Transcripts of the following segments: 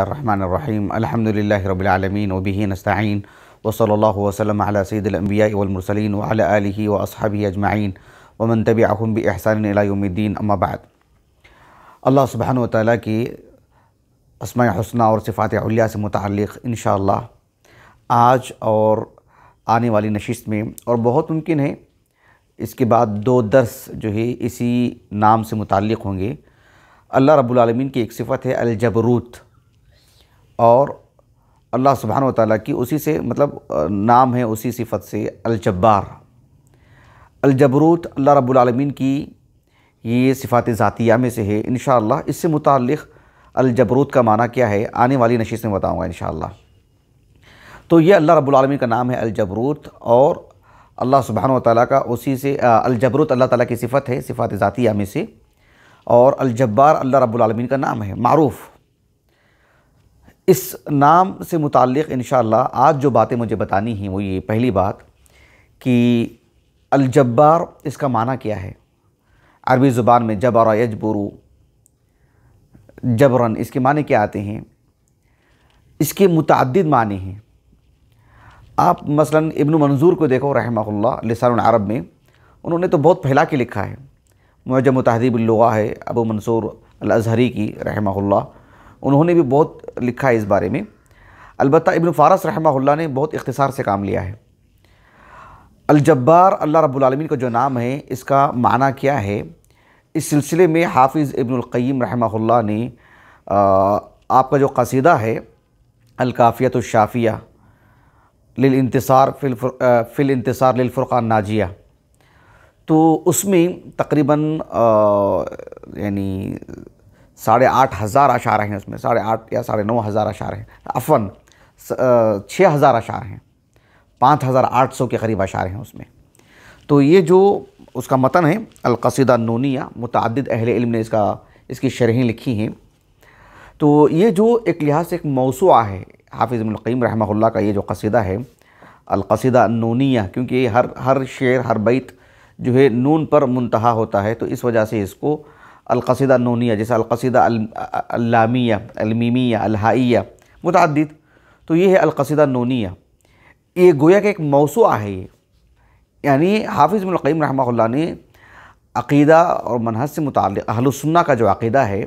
रहमानिर्रहीम अल्हम्दुलिल्लाहि रब्बिल आलमीन व बिही नस्तईन व सल्लल्लाहु वसल्लम अला सय्यिदिल अंबिया'i वल मुरसलीन व अला आलिहि व अस्हाबिहि अजमईन व मन तबिअहुम बि इहसान इला यौमिद्दीन अम्मा बाद। अल्लाह सुब्हानहु व तआला की अस्माए हुस्ना और सिफ़ात उलिया से मुतअल्लिक़ इंशाअल्लाह आज और आने वाली नशिस्त में, और बहुत मुमकिन है इसके बाद 2 दर्स जो है इसी नाम से मुतअल्लिक़ होंगे। अल्लाह रब्बुल आलमीन की एक सिफ़त है अल-जबरूत, और अल्लाह सुब्हानहु व तआला की उसी से नाम है, उसी सिफ़त से अल-जब्बार। अल-जबरूत अल्लाह रब्बुल आलमीन की ये सिफ़ात ज़ातिया में से है। इंशाअल्लाह इससे मुतअल्लिक़ अल-जबरूत का माना क्या है आने वाली नशिस्त में बताऊँगा इंशाअल्लाह। तो ये अल्लाह रब्बुल आलमीन का नाम है अल-जबरूत, और अल्लाह सुब्हानहु व तआला का उसी से अल-जबरूत अल्लाह ताला की सिफ़त है, सिफ़ात ज़ातिया में से, और अल-जब्बार अल्लाह रब्बुल आलमीन का नाम है मारूफ़। इस नाम से मुताल्लिक़ इंशाअल्लाह आज जो बातें मुझे बतानी हैं वो ये, पहली बात कि अल-जब्बार इसका माना क्या है। अरबी ज़ुबान में जबरा यजबुरु जबरन इसके माने क्या आते हैं, इसके मुतअद्दिद माने हैं। आप मसलन इब्न मंजूर को देखो रहमहुल्लाह, लिसानुल अरब में उन्होंने तो बहुत फैला के लिखा है। मुअज्जम तहज़ीबुल लुग़ा है अबू मंसूर अल-अज़हरी की रहमहुल्लाह, उन्होंने भी बहुत लिखा है इस बारे में। अलबत्ता इब्न फ़ारस रहमहुल्लाह ने बहुत इख्तिसार से काम लिया है। अल-जब्बार अल्लाह रब्बुल आलमीन का जो नाम है इसका माना क्या है, इस सिलसिले में हाफिज़ इब्नुल क़य्यिम रहमहुल्लाह ने आपका जो क़सीदा है अल-काफ़ियतुश शाफ़िया लिल इंतिसार फ़िल इंतिसार लिल फ़ुरक़ान नाजिया, तो उसमें तकरीबन यानी 8,500 अशार हैं उसमें, 8,500 या 9,500 अशार हैं, अफ़वन 6,000 अशार हैं, 5,800 के करीब अशार हैं उसमें। तो ये जो उसका मतन है अल-क़सीदा नूनिया, मुतअद्दिद अहले इल्म ने इसकी शरहें लिखी हैं। तो ये जो एक लिहाज से एक मौसूआ है हाफिज़ इब्नुल क़य्यिम रहमहुल्लाह का, ये जो क़सीदा है अल-क़सीदा नूनिया, क्योंकि हर शेर हर बैत जो है नून पर मुंतहा होता है, तो इस वजह से इसको अल-क़सीदा नूनिया, जैसे अल-क़सीदा अल-लामिया, अल-मीमिया, अल-हाइया, मुतअद्दिद, तो ये है अल-क़सीदा नूनिया। ये गोया कि एक मौसूआ है ये, यानी हाफिज़ इब्नुल क़य्यिम रहमहुल्लाह ने अक़ीदा और मनहज से मुताल्लिक़ अहलुस सुन्नह का जो अक़ीदा है,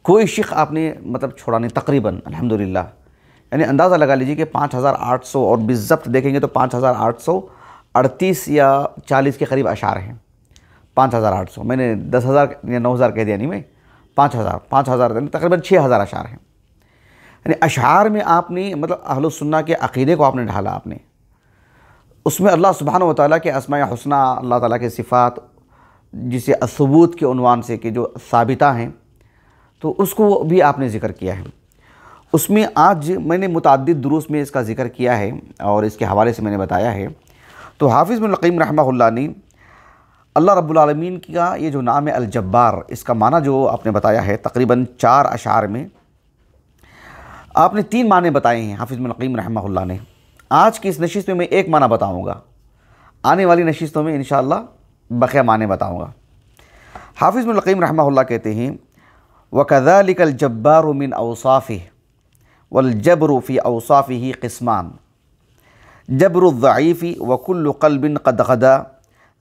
कोई शिक़ आपने छोड़ा नहीं तकरीबन, अल्हम्दुलिल्लाह। यानी अंदाज़ा लगा लीजिए कि 5,800, और बिज़ब्त देखेंगे तो 5,838 या 40 के करीब अशार हैं। 5,800, मैंने 10,000 या 9,000 कह दिया नहीं, मैं 5,000 तकरीबन 6,000 अशार हैं। यानी अशार में आपने अहलुस सुन्नह के अक़ीदे को आपने ढाला, आपने उसमें अल्लाह सुब्हानहु व तआला के अस्माए हुस्ना, अल्लाह ताला के सिफ़ात, जिसे असबूत के उन्वान से कि जो साबिता हैं, तो उसको भी आपने ज़िक्र किया है। उसमें आज मैंने मुतअद्दिद दुरूस में इसका ज़िक्र किया है और इसके हवाले से मैंने बताया है। तो हाफिज़ इब्नुल क़य्यिम रहमहुल्लाह ने अल्लाह रब्बुल आलमीन का ये जो नाम है अल-जब्बार, इसका माना जो आपने बताया है तकरीबन 4 अशार में आपने 3 माने बताए हैं हाफिज़ इब्नुल क़य्यिम रहमहुल्लाह ने। आज की इस नशिस्त में मैं एक माना बताऊँगा, आने वाली नशिस्तों में इंशाअल्लाह बक़िया माने बताऊँगा। हाफिज़ इब्नुल क़य्यिम रहमहुल्लाह कहते हैं वकज़ालिकल जब्बारु मिन औसाफ़िही वल जब्रु फ़ी औसाफ़िही क़िस्मान, जब्रु ज़अीफ़ि व कुल्लु क़ल्बिन क़द ग़दा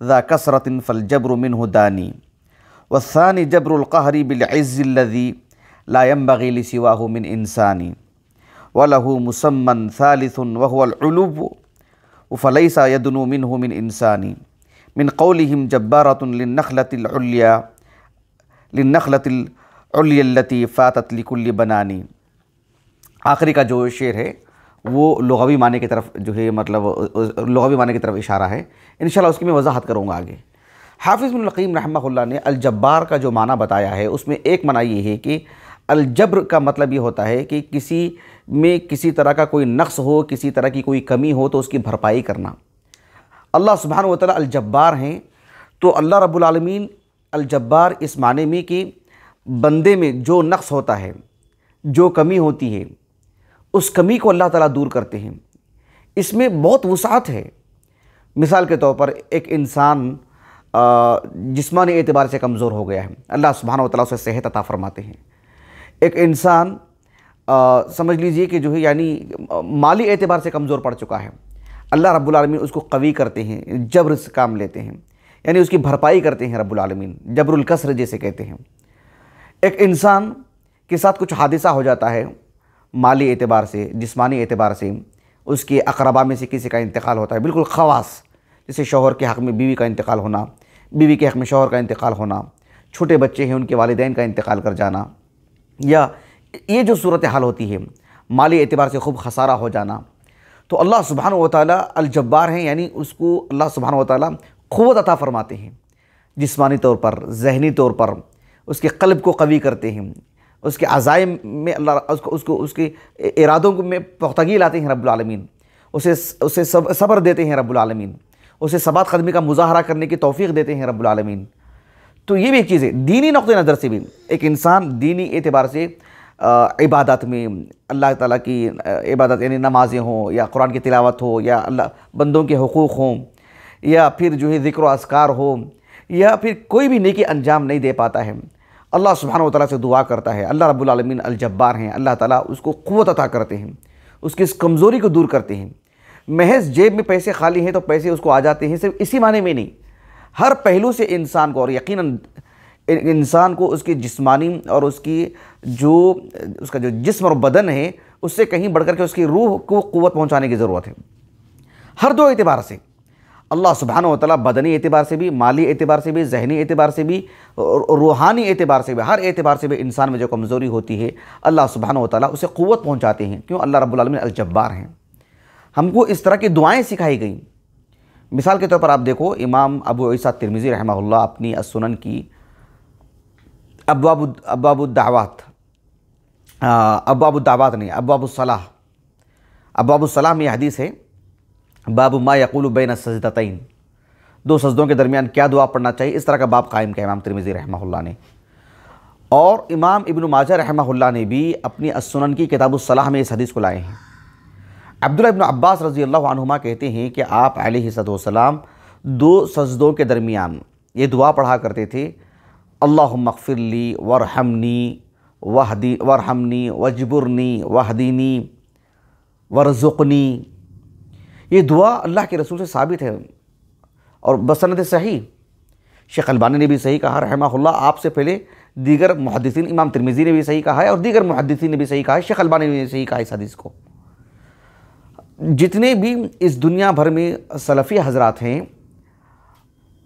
ज़ा कसरतिन फ़ल जब्रु मिन्हु दानी वस्सानी जब्रुल क़हरी बिल इज़्ज़िल्लज़ी ला यंबग़ी लिसिवाहु मिन इंसानी वलहु मुसम्मन सालिसुन व हुवल उलुव्व फ़लैसा यदनु मिन्हु मिन इंसानी मिन क़ौलिहिम जब्बारतुन लिन्नख़लतिल उल्या लिन्नख़लतिल उल्यल्लती फ़ातत लिकुल्लि बनानी। आखिरी का जो शेर है वो लुग़वी माने की तरफ जो है, लुग़वी माने की तरफ इशारा है। इंशाअल्लाह उसकी मैं वज़ाहत करूँगा आगे। हाफिज़ इब्नुल क़य्यिम रहमहुल्लाह ने अल-जब्बार का जो माना बताया है उसमें एक माना ये है कि अल-जब्र का मतलब ये होता है कि किसी में किसी तरह का कोई नक़्स हो, किसी तरह की कोई कमी हो तो उसकी भरपाई करना। अल्लाह सुब्हानहु व तआला अल-जब्बार हैं, तो अल्लाह रब्बुल आलमीन अल-जब्बार इस माने में कि बंदे में जो नक़्स होता है, जो कमी होती है, उस कमी को अल्लाह ताला दूर करते हैं। इसमें बहुत वुसाअत है। मिसाल के तौर पर एक इंसान जिस्मानी एतबार से कमज़ोर हो गया है, अल्लाह सुब्हानहु व तआला उसे सेहत अता फ़रमाते हैं। एक इंसान समझ लीजिए कि जो है यानी माली एतबार से कमज़ोर पड़ चुका है, अल्लाह रब्बुल आलमीन उसको कवी करते हैं, जब्र से काम लेते हैं, यानी उसकी भरपाई करते हैं रब्बुल आलमीन, जबरुल कसर जैसे कहते हैं। एक इंसान के साथ कुछ हादिसा हो जाता है माली एतबार से, जिस्मानी एतबार से, उसके अकरबा में से किसी का इंतकाल होता है, बिल्कुल ख़वास, जैसे शौहर के हक़ में बीवी का इंतकाल होना, बीवी के हक़ में शौहर का इंतकाल होना, छोटे बच्चे हैं उनके वालिदैन का इंतकाल कर जाना, या ये जो सूरत हाल होती है माली एतबार से खूब खसारा हो जाना, तो अल्लाह सुब्हानहु व तआला अल जब्बार हैं, यानी उसको अल्लाह सुब्हानहु व तआला क़ुव्वत अता फरमाते हैं, जिस्मानी तौर पर, ज़हनी तौर पर उसके क़ल्ब को कवी करते हैं, उसके अज़ाइम में अल्लाह उसको उसके इरादों को में पुख्तगी लाते हैं रब्बुल आलमीन, उसे सब्र देते हैं रब्बुल आलमीन, उसे सबात क़दमी का मुज़ाहरा करने की तौफ़ीक़ देते हैं रब्बुल आलमीन। तो ये भी एक चीज़ है। दीनी नुक़्ते नज़र से भी एक इंसान दीनी एतबार से इबादत में, अल्लाह ताला की इबादत यानी नमाज़ें हों या कुरान की तिलावत हो या अल्लाह बंदों के हुकूक़ हों या फिर जो है ज़िक्र अस्कार हो या फिर कोई भी नेकी अंजाम नहीं दे पाता है, अल्लाह सुब्हानहु व तआला से दुआ करता है, अल्लाह रब्बुल आलमीन अल जब्बार हैं, अल्लाह ताला उसको क़ुव्वत अता करते हैं, उसकी इस कमज़ोरी को दूर करते हैं। महज जेब में पैसे खाली हैं तो पैसे उसको आ जाते हैं, सिर्फ इसी माने में नहीं, हर पहलू से इंसान को, और यकीनन इंसान को उसकी जिस्मानी और उसका जो जिस्म और बदन है उससे कहीं बढ़कर के उसकी रूह को क़ुव्वत पहुँचाने की ज़रूरत है। हर दो एतबार से अल्लाह सुब्हानहु व तआला बदनी एतबार से भी, माली एतबार से भी, ज़हनी एतबार से भी, रूहानी एतबार से भी, हर एतबार से भी इंसान में जो कमज़ोरी होती है अल्लाह सुब्हानहु व तआला उसे क़ुव्वत पहुँचाते हैं। क्यों? अल्लाह रब्बुल आलमीन अल जब्बार हैं। हमको इस तरह की दुआएँ सिखाई गई। मिसाल के तौर पर आप देखो, इमाम अबू ईसा तिरमिज़ी रहमहुल्लाह अपनी अस्सुनन की अब्वाबुद्दावात नहीं, अब्वाबुस्सलाह में हदीस है, बाबु मा यक़ूलु बैन सजदतैन, दो सजदों के दरमियान क्या दुआ पढ़ना चाहिए, इस तरह का बाब कायम किया इमाम तिरमिज़ी रहमहुल्लाह ने। और इमाम इब्न माजा रहमहुल्लाह ने भी अपनी अस्सुनन की किताबुस्सलाह में इस हदीस को लाए हैं। अब्दुल्लाह इब्न अब्बास रज़ियल्लाहु अन्हुमा कहते हैं कि आप अलैहिस्सलाम दो सजदों के दरमियान ये दुआ पढ़ा करते थे, अल्लाहुम्मा अग़फ़िरली वरहमनी वजबुरनी वहदीनी वरज़ुक़नी। ये दुआ अल्लाह के रसूल से साबित है और बसनद सही। शेख अलबानी ने भी सही कहा रहमहुल्लाह, आपसे पहले दीगर मुहद्दिसीन, इमाम तिरमिज़ी ने भी सही कहा है और दीगर मुहद्दिसीन ने भी सही कहा है, शेख अलबानी ने सही कहा इस हदीस को। जितने भी इस दुनिया भर में सलफ़ी हज़रात हैं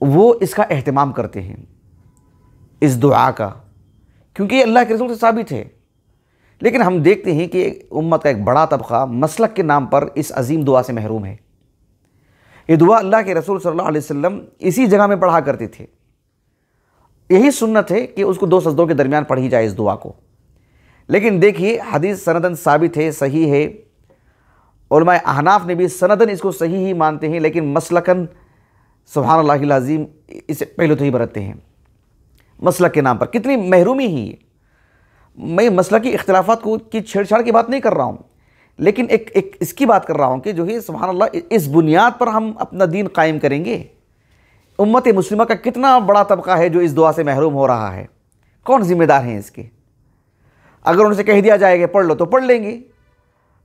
वो इसका एहतमाम करते हैं, इस दुआ का, क्योंकि अल्लाह के रसूल से साबित है। लेकिन हम देखते हैं कि उम्मत का एक बड़ा तबका मसलक के नाम पर इस अजीम दुआ से महरूम है। ये दुआ अल्लाह के रसूल सल्लल्लाहु अलैहि वसल्लम इसी जगह में पढ़ा करते थे। यही सुन्नत है कि उसको दो सजदों के दरमियान पढ़ी जाए इस दुआ को। लेकिन देखिए हदीस सनदन साबित है, सही है, उलमा अहनाफ ने भी सनदन इसको सही ही मानते हैं, लेकिन मसलकन सुब्हानल्लाहिल अज़ीम इसे पहले तो ही बरतते हैं। मसलक के नाम पर कितनी महरूमी ही है। मैं मसलक की इख्तिलाफात की छेड़छाड़ की बात नहीं कर रहा हूँ, लेकिन एक इसकी बात कर रहा हूँ कि जो है सुब्हानल्लाह, इस बुनियाद पर हम अपना दीन कायम करेंगे। उम्मत मुस्लिमा का कितना बड़ा तबका है जो इस दुआ से महरूम हो रहा है। कौन ज़िम्मेदार हैं इसके? अगर उनसे कह दिया जाएगा पढ़ लो तो पढ़ लेंगे,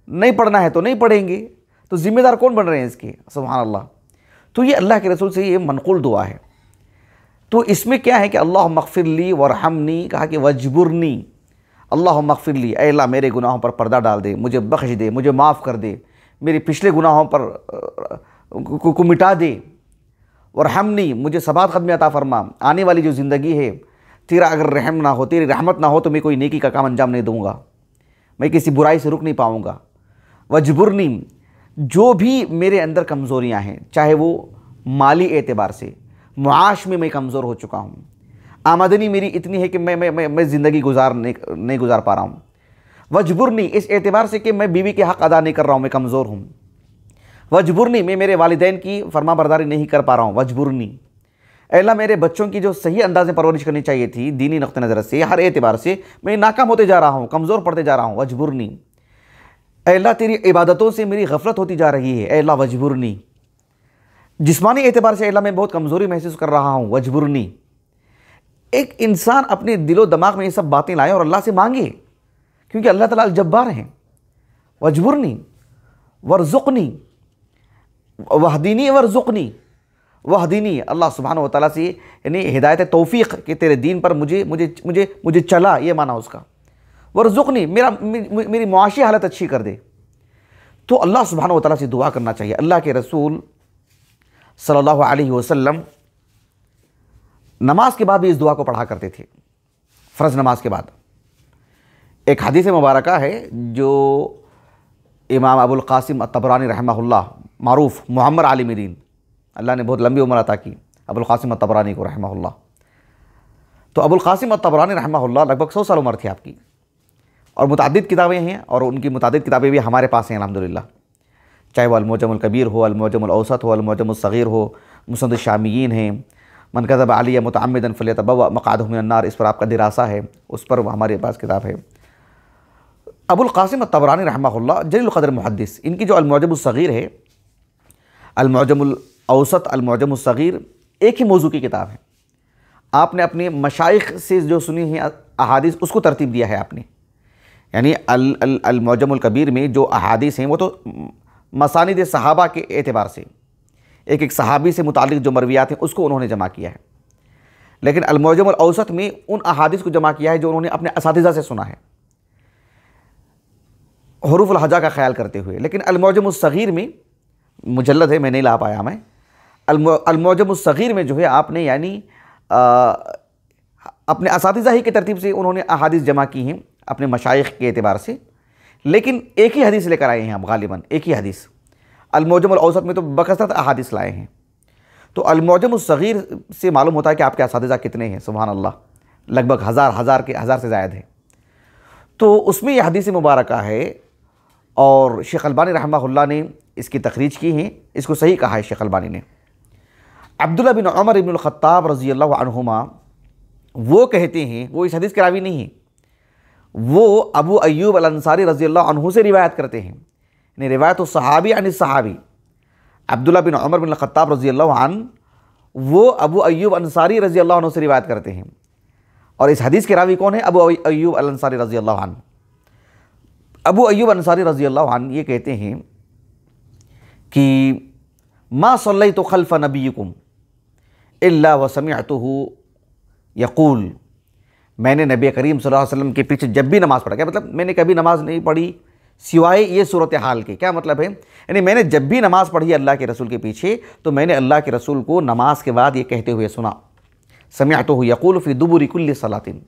नहीं पढ़ना है तो नहीं पढ़ेंगे, तो ज़िम्मेदार कौन बन रहे हैं इसके? सुब्हानल्लाह। तो ये अल्लाह के रसूल से ये मनक़ूल दुआ है। तो इसमें क्या है कि अल्लाहुम्मा अग़फ़िरली वरहमनी, कहा कि वजबुरनी, अल्लाहुम्मा अग़फ़िरली, ऐ अल्लाह मेरे गुनाहों पर पर्दा डाल दे, मुझे बख्श दे, मुझे माफ़ कर दे, मेरे पिछले गुनाहों पर को मिटा दे, वरहमनी, मुझे सबात क़दमी अता फरमा, आने वाली जो ज़िंदगी है तेरा अगर रहम ना हो, तेरी रहमत ना हो तो मैं कोई नेकी का काम अंजाम नहीं दूँगा, मैं किसी बुराई से रुक नहीं पाऊँगा। वजबुरनी, जो भी मेरे अंदर कमज़ोरियाँ हैं, चाहे वो माली एतबार से, मुआश में मैं कमज़ोर हो चुका हूँ, आमदनी मेरी इतनी है कि मैं ज़िंदगी नहीं गुजार पा रहा हूँ। वजबुरनी, इस एतबार से कि मैं बीवी के हक़ अदा नहीं कर रहा हूँ, मैं कमज़ोर हूँ। वजबुरनी, मैं मेरे वालिदैन की फरमाबरदारी नहीं कर पा रहा हूँ। वजबुरनी, अल्लाह मेरे बच्चों की जो सही अंदाज़ में परवरिश करनी चाहिए थी दीनी नुक़्ते नज़र से, हर एतबार से मैं नाकाम होते जा रहा हूँ, कमज़ोर पड़ते जा रहा हूँ। वजबुरनी, अल्लाह तेरी इबादतों से मेरी गफलत होती जा रही है, अल्लाह वजबुरनी। जिस्मानी एतबार से अल्लाह मैं बहुत कमज़ोरी महसूस कर रहा हूँ, वजबुरनी। एक इंसान अपने दिलो दिमाग में ये सब बातें लाए और अल्लाह से मांगे, क्योंकि अल्लाह ताला अल-जब्बार हैं। वजबुरनी वर्ज़ुक़नी वहदीनी वर्ज़ुक़नी वहदीनी, अल्लाह सुब्हानहु व तआला से यानी हिदायत तौफ़ीक़ कि तेरे दीन पर मुझे मुझे मुझे मुझे चला, ये माना उसका। वर्ज़ुक़नी, मेरी मुआशी हालत अच्छी कर दे। तो अल्लाह सुब्हानहु व तआला से दुआ करना चाहिए। अल्लाह के रसूल सल्लल्लाहु अलैहि वसल्लम नमाज के बाद भी इस दुआ को पढ़ा करते थे, फ़र्ज़ नमाज के बाद। एक हदीस मुबारका है जो इमाम अबुल क़ासिम अत-तबरानी रहमहुल्लाह, मारूफ़ मुहम्मद आलिम दीन, अल्लाह ने बहुत लंबी उम्र अता की अबुल क़ासिम अत-तबरानी को रहमहुल्लाह। तो अबुल क़ासिम अत-तबरानी रहमहुल्लाह लगभग 100 साल उम्र थी आपकी, और मुतअद्दिद किताबें हैं, और उनकी मुतअद्दिद किताबें भी हमारे पास हैं अल्हम्दुलिल्लाह। चाहे वह अल-मुअज्जमुल कबीर हो, अल-मुअज्जमुल औसत हो, अल-मुअज्जमुस सगीर हो, मुस्नद शामियीन हैं, मन कज़ब अलैया मुतअम्मिदन फ़ल्यतबव्वअ मक़अदहु मिनन नार, इस पर आपका दिरासा है, उस पर हमारे पास किताब है। अबुल क़ासिम अत-तबरानी रहमहुल्लाह जलील क़द्र मुहद्दिस, इनकी जो अल-मुअज्जमुस सगीर है, अल-मुअज्जमुल औसत, अल-मुअज्जमुस सगीर एक ही मौजू की किताब है। आपने अपने मशाइख़ से जो सुनी है अहादीस उसको तरतीब दिया है आपने, यानी अल-मुअज्जमुल कबीर में जो अहादीस हैं वो तो मसानिद सहाबा के एतबार से एक एक सहाबी से मुतालिक जो मरवियात हैं उसको उन्होंने जमा किया है, लेकिन अल-मुअज्जमुल औसत में उन अहादीस को जमा किया है जो उन्होंने अपने असातिज़ा से सुना है, हुरूफ़ुल हजा का ख्याल करते हुए। लेकिन अल-मुअज्जमुस सगीर में मुजल्लद है, मैं नहीं ला पाया, मैं अल-मुअज्जमुस सगीर में जो है आपने यानी अपने असातिज़ा ही की तरतीब से उन्होंने अहादीस जमा की हैं अपने मशाइख़ के एतबार से, लेकिन एक ही हदीस लेकर आए हैं आप, गालिबन एक ही हदीस। अल-मुअज्जमुल औसत में तो बकसरत अहादीस लाए हैं। तो अल-मुअज्जमुस सगीर से मालूम होता है कि आपके असातिज़ा कितने हैं, सुभान अल्लाह, लगभग हज़ार से ज़ायद है। तो उसमें यह हदीस मुबारका है, और शेख अलबानी रहमहुल्लाह ने इसकी तखरीज की है, इसको सही कहा है शेख अलबानी ने। अब्दुल्लाह बिन उमर इब्नुल ख़त्ताब रज़ियल्लाहु अन्हुमा वो कहते हैं, वो इस हदीस के रावी नहीं है, वो अबू अय्यूब अल अंसारी रज़ियल्लाहु अन्हु से रिवायत करते हैं, यानी रिवायत सहाबी अन सहाबी। अब्दुल्लाह बिन उमर बिन ख़त्ताब रज़ियल्लाहु अन्हु वो अबू अय्यूब अंसारी रज़ियल्लाहु अन्हु से रिवायत करते हैं, और इस हदीस के रावी कौन है? अबू अय्यूब अल अंसारी रज़ियल्लाहु अन्हु। अबू अय्यूब अंसारी रज़ियल्लाहु अन्हु ये कहते हैं कि मा सल्लैतु खल्फ़ नबिय्यिकुम इल्ला व समिअतुहु यक़ूल, मैंने नबी करीम सल्लल्लाहु अलैहि वसल्लम के पीछे जब भी नमाज़ पढ़ा, क्या मतलब मैंने कभी नमाज नहीं पढ़ी सिवाय ये सूरत हाल के, क्या मतलब है? यानी मैंने जब भी नमाज़ पढ़ी अल्लाह के रसूल के पीछे, तो मैंने अल्लाह के रसूल को नमाज के बाद ये कहते हुए सुना, समिअतुहु यक़ूलु फ़ी दुबुरि कुल्लि सलातिन।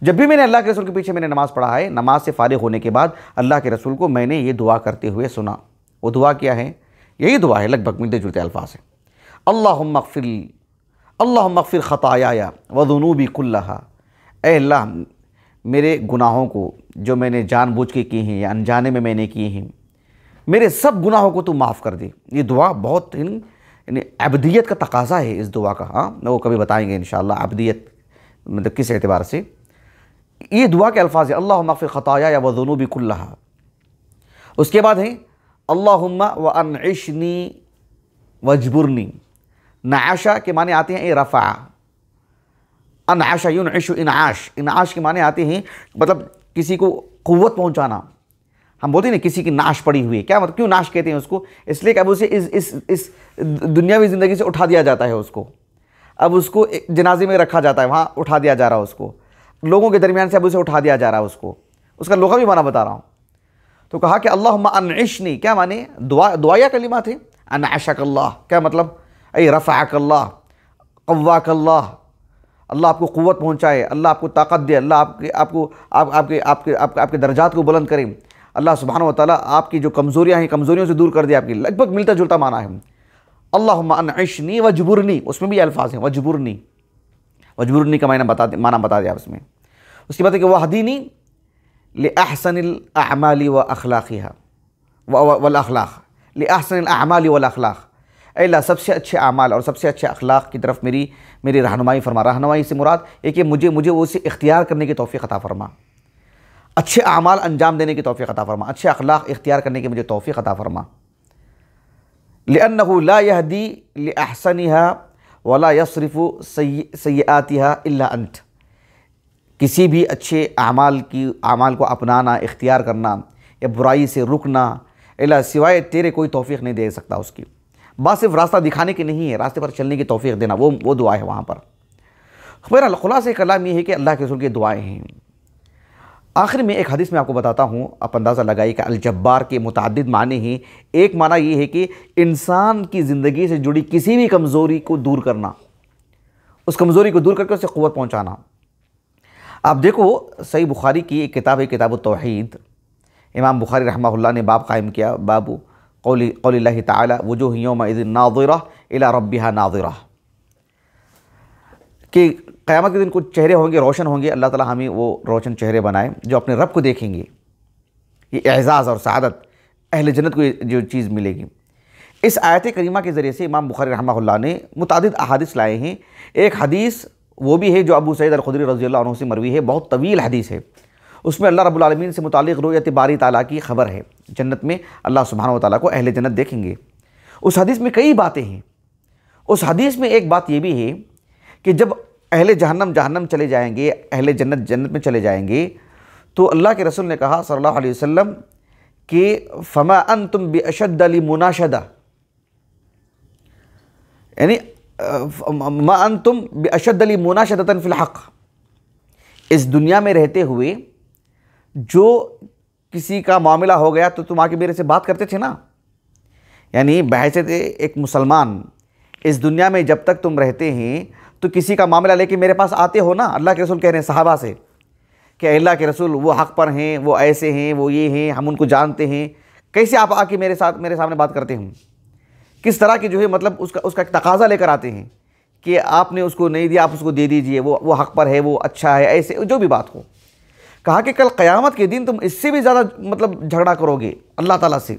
जब भी मैंने अल्लाह के रसूल के पीछे मैंने नमाज़ पढ़ा है, नमाज से फारिग होने के बाद अल्लाह के रसूल को मैंने ये दुआ करते हुए सुना। वो दुआ क्या है? यही दुआ है, लगभग मिलते जुलते अल्फाज है। अल्लाहुम्मा अग़फ़िर ख़तायाया व ज़ुनूबी कुल्लहा, ऐ अल्लाह मेरे गुनाहों को जो मैंने जानबूझ के किए हैं या अनजाने में मैंने किए हैं, मेरे सब गुनाहों को तू माफ़ कर दे। ये दुआ बहुत यानी अब्दियत का तकाज़ा है इस दुआ का। हाँ, वो कभी बताएंगे इंशाअल्लाह अब्दियत मतलब किस एतबार से। ये दुआ के अल्फाज है अल्लाहुम्मा अग़फ़िर ख़तायाया व ज़ुनूबी कुल्लहा। उसके बाद है अल्लाहुम्मा व अनइशनी वजबुरनी। नाशा के माने आते हैं ए रफ़ा, अनआशा युनइशु इनआश, इनआश के माने आते हैं मतलब किसी को क़ुव्वत पहुंचाना। हम बोलते हैं ना किसी की नाश पड़ी हुई है, क्या मतलब, क्यों नाश कहते हैं उसको? इसलिए कि अब उसे इस दुनियावी ज़िंदगी से उठा दिया जाता है उसको, अब उसको जनाजे में रखा जाता है, वहाँ उठा दिया जा रहा है उसको, लोगों के दरमियान से अब उसे उठा दिया जा रहा है उसको, उसका लुग़वी भी माना बता रहा हूँ। तो कहा कि अल्लाहुम्मा अनइशनी, क्या माने? दुआया कलिमा थे। अनअशकल्लाह क्या मतलब? ऐ रफ़अकल्लाह क़व्वाकल्लाह, अल्लाह आपको क़ुव्वत पहुँचाए, अल्लाह आपको ताकत दे, अल्लाह आपके दर्जात को बुलंद करे, अल्लाह सुब्हानहु व तआला आपकी जो कमज़ोरियाँ हैं कमज़ोरियों से दूर कर दे आपकी। लगभग मिलता जुलता माना है। अल्लाहुम्मा अनइशनी वजबुरनी, उसमें भी अल्फाज हैं वजबुरनी, वजबुरनी का माना बता दिया उसमें। उसके बाद है कि वहदीनी लिअहसनिल अअमाली व अख़लाक़िहा वल अख़लाक़, लिअहसनिल अअमाली वल अख़लाक़, अल्लाह सबसे अच्छे अमाल और सबसे अच्छे अखलाक की तरफ मेरी रहनुमाई फरमा। रहनुमाई से मुराद एक कि मुझे उसे इख्तियार करने की तौफ़ीक़ अता फरमा, अच्छे अमाल अंजाम देने की तौफ़ीक़ अता फरमा, अच्छे अखलाक इख्तियार करने की मुझे तौफ़ीक़ अता फरमा। लिअन्नहु ला यहदी लिअहसनिहा वला यस्रिफ़ु सय्यआतिहा इल्ला अंत, किसी भी अच्छे अमाल को अपनाना, इख्तियार करना या बुराई से रुकना, अल्लाह सिवाय तेरे कोई तौफीक नहीं दे सकता उसकी। बात सिर्फ रास्ता दिखाने की नहीं है, रास्ते पर चलने की तौफीक देना, वो दुआ है वहाँ पर। मेरा खुलासा कलाम ये है कि अल्लाह के रसूल की दुआएँ हैं। आखिर में एक हदीस में आपको बताता हूँ, आप अंदाज़ा लगाइए कि अल-जब्बार के मुतअद्दिद माने हैं। एक माना ये है कि इंसान की ज़िंदगी से जुड़ी किसी भी कमज़ोरी को दूर करना, उस कमज़ोरी को दूर करके उसे क़ुव्वत पहुँचाना। आप देखो, सही बुखारी की एक किताब है, किताब तौहीद। इमाम बुखारी रहमहुल्लाह ने बाब कायम किया, बाबू क़ौलिल्लाहि तआला वुजूह यौमइज़िन नाज़िरा इला रब्बिहा नाज़िरा, कि क़यामत के दिन कुछ चेहरे होंगे, रोशन होंगे। अल्लाह ताला हमें वो रोशन चेहरे बनाए जो अपने रब को देखेंगे। ये एज़ाज़ और सआदत अहले जन्नत को जो चीज़ मिलेगी। इस आयत करीमा के ज़रिए से इमाम बुखारी रहमहुल्लाह ने मुतादिद अहादीस लाए हैं। एक हदीस वो भी है जो अबू सईद अल-खुदरी रज़ियल्लाहु अन्हु से मरवी है, बहुत तवील हदीस है। उसमें अल्लाह रब्बुल आलमीन से मुतालिक रुयत बारी ताला की खबर है। जन्नत में अल्लाह सुब्हानहु व तआला को अहले जन्नत देखेंगे। उस हदीस में कई बातें हैं। उस हदीस में एक बात ये भी है कि जब अहले जहन्नम चले जाएंगे, अहले जन्नत में चले जाएंगे, तो अल्लाह के रसूल ने कहा सल्लल्लाहु अलैहि वसल्लम कि फमा अंतुम बिअशद्द लिमुनाशदा, यानी मा अंतुम बिअशद्द लिमुनाशदतन फिल हक़। इस दुनिया में रहते हुए जो किसी का मामला हो गया तो तुम आके मेरे से बात करते थे ना, यानी बहैसियत एक मुसलमान इस दुनिया में जब तक तुम रहते हैं तो किसी का मामला लेके मेरे पास आते हो ना। अल्लाह के रसूल कह रहे हैं सहाबा से कि अल्लाह के रसूल वो हक़ पर हैं, वो ऐसे हैं, वो ये हैं, हम उनको जानते हैं, कैसे आप आके मेरे सामने बात करते हैं? किस तरह की जो है मतलब उसका एक तकाज़ा लेकर आते हैं कि आपने उसको नहीं दिया, आप उसको दे दीजिए, वो हक़ पर है, वो अच्छा है, ऐसे जो भी बात हो। कहा कि कल क़यामत के दिन तुम इससे भी ज़्यादा मतलब झगड़ा करोगे अल्लाह ताला से।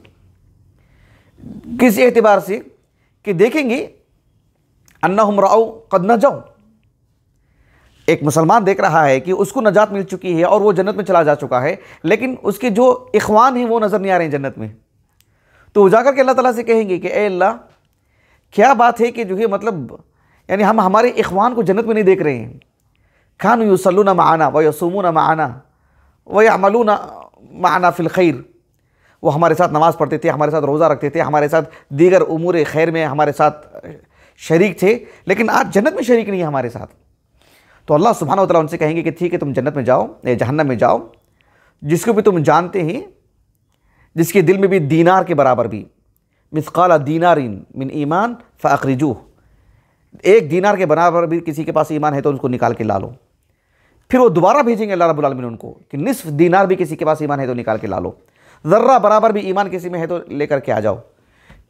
किस एतबार से? कि देखेंगे अन्नहुम राउ कद नजाऊ, एक मुसलमान देख रहा है कि उसको नजात मिल चुकी है और वो जन्नत में चला जा चुका है, लेकिन उसके जो इख्वान हैं वो नज़र नहीं आ रहे हैं जन्नत में। तो वो जाकर के अल्लाह ताला से कहेंगे कि ए अल्लाह, क्या बात है कि जो है मतलब यानी हम हमारे इख्वान को जन्नत में नहीं देख रहे हैं। कानू युसल्लूना माना व यसूमूना माना व यअमलूना माना फिल खैर, वो हमारे साथ नमाज़ पढ़ते थे, हमारे साथ रोज़ा रखते थे, हमारे साथ दीगर उमूर खैर में हमारे साथ शरीक थे, लेकिन आज जन्नत में शरीक नहीं है हमारे साथ। तो अल्लाह सुब्हानहु व तआला उनसे कहेंगे कि ठीक है, तुम जन्नत में जाओ, जहन्नम में जाओ, जिसको भी तुम जानते हैं, जिसके दिल में भी दीनार के बराबर भी मिसकाला दीनारिन मिन ईमान फ़अख़रिजूह, एक दीनार के बराबर भी किसी के पास ईमान है तो उनको निकाल के ला लो। फिर वो दोबारा भेजेंगे अल्लाह रब्बुल आलमीन उनको कि निस्फ दीनार भी किसी के पास ईमान है तो निकाल के ला लो, ज़र्रा बराबर भी ईमान किसी में है तो लेकर के आ जाओ।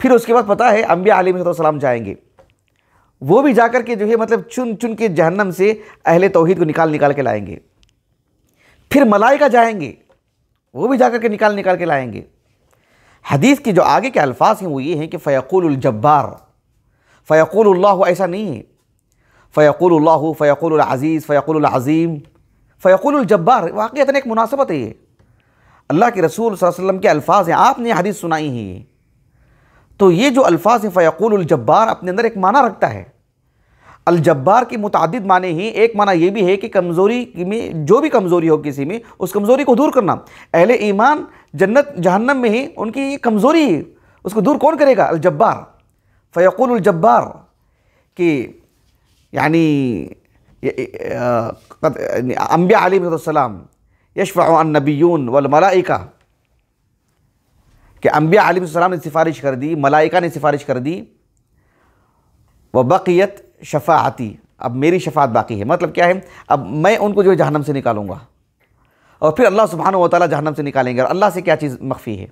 फिर उसके बाद पता है अम्बिया अलैहिस्सलाम जाएंगे, वो भी जाकर के जो है मतलब चुन चुन के जहन्नम से अहले तौहीद को निकाल के लाएंगे। फिर मलाइका जाएंगे, वो भी जाकर के निकाल के लाएंगे। हदीस की जो आगे के अल्फाज हैं वो ये हैं कि फ़यक़ूलुल जब्बार फ़यक़ूलुल्लाहु, ऐसा नहीं है फ़यक़ूलुल्लाहु फ़यक़ूलुल अज़ीज़ फ़यक़ूलुल अज़ीम, फ़यक़ूलुल जब्बार। वाक़ईतन एक मुनासबत है, ये अल्लाह के रसूल सल्लल्लाहु अलैहि वसल्लम के अल्फाज हैं, आपने हदीस सुनाई है ये। तो ये जो अल्फाज हैं फ़यक़ूलुल जब्बार अपने अंदर एक माना रखता है। अल जब्बार की मुतादिद माने ही, एक माना ये भी है कि कमज़ोरी में जो भी कमज़ोरी हो किसी में, उस कमज़ोरी को दूर करना। अहले ईमान जन्नत जहन्नम में ही उनकी ये कमज़ोरी है, उसको दूर कौन करेगा? अल जब्बार फ़यक़ूलुल जब्बार कि यानी अम्बिया अलैहिस्सलाम यशफ़अु अन-नबिय्यून वल मलाइका, कि अम्बिया अलैहिस्सलाम ने सिफारिश कर दी, मलाइका ने सिफारिश कर दी, व बक़ियत शफ़ाअती, अब मेरी शफ़ाअत बाकी है। मतलब क्या है? अब मैं उनको जो है जहन्नम से निकालूंगा और फिर अल्लाह सुब्हानहु व तआला जहन्नम से निकालेंगे, और अल्लाह से क्या चीज़ मख्फ़ी है।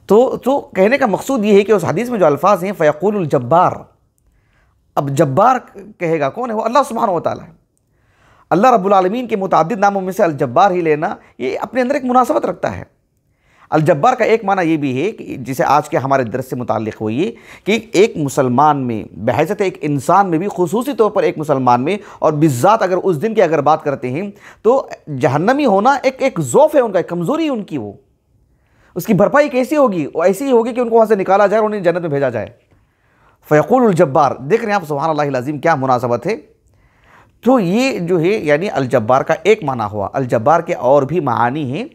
तो कहने का मकसूद ये है कि उस हदीस में जो अल्फाज हैं फ़यक़ूलुल जब्बार, अब जब्बार कहेगा कौन है? वो अल्लाह सुब्हानहु व तआला है। अल्लाह रब्बुल आलमीन के मुतादिद नामों में से अल जब्बार ही लेना ये अपने अंदर एक मुनासबत रखता है। अल जब्बार का एक माना ये भी है कि जिसे आज के हमारे दर्स से मुताल्लिक़ हुई है कि एक मुसलमान में बहैसियत एक इंसान में भी, खुसूसी तौर पर एक मुसलमान में, और बिज़्ज़ात अगर उस दिन की अगर बात करते हैं तो जहन्नमी होना एक ज़ौफ़ है उनका, एक कमज़ोरी है उनकी। वो उसकी भरपाई कैसी होगी? वो ऐसी ही होगी कि उनको वहाँ से निकाला जाए और उन्हें जन्नत में भेजा जाए। फ़यक़ूलुल जब्बार, देख रहे हैं आप सुब्हानअल्लाहिल अज़ीम, क्या मुनासबत है। तो ये जो है यानी अल जब्बार का एक माना हुआ। अल जब्बार के और भी मानी हैं,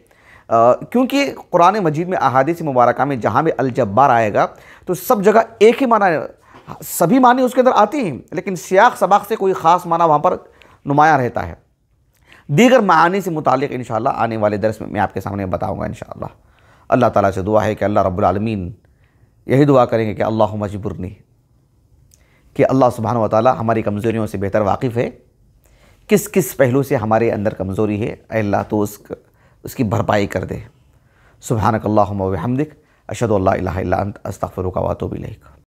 क्योंकि कुरान मजीद में अहादीस मुबारका में जहाँ भी अल जब्बार आएगा तो सब जगह एक ही माना, सभी मानी उसके अंदर आती हैं, लेकिन सियाक सबाक से कोई ख़ास माना वहाँ पर नुमायाँ रहता है। दीगर मानी से मुतालिक इंशाअल्लाह आने वाले दर्स में मैं आपके सामने बताऊँगा इंशाअल्लाह। अल्लाह ताला से दुआ है कि अल्लाह रब्बुल आलमीन, यही दुआ करेंगे कि अल्लाहुम्मा जिबुरनी, कि अल्लाह सुब्हानहू व तआला हमारी कमज़ोरियों से बेहतर वाकिफ़ है, किस किस पहलू से हमारे अंदर कमज़ोरी है, अल्लाह तो उसकी भरपाई कर दे। सुब्हानक अल्लाहुम्मा व बिहम्दिक, अशहदु अल्ला इलाहा इल्ला अंत, अस्तगफिरुका व अतूबु इलैक।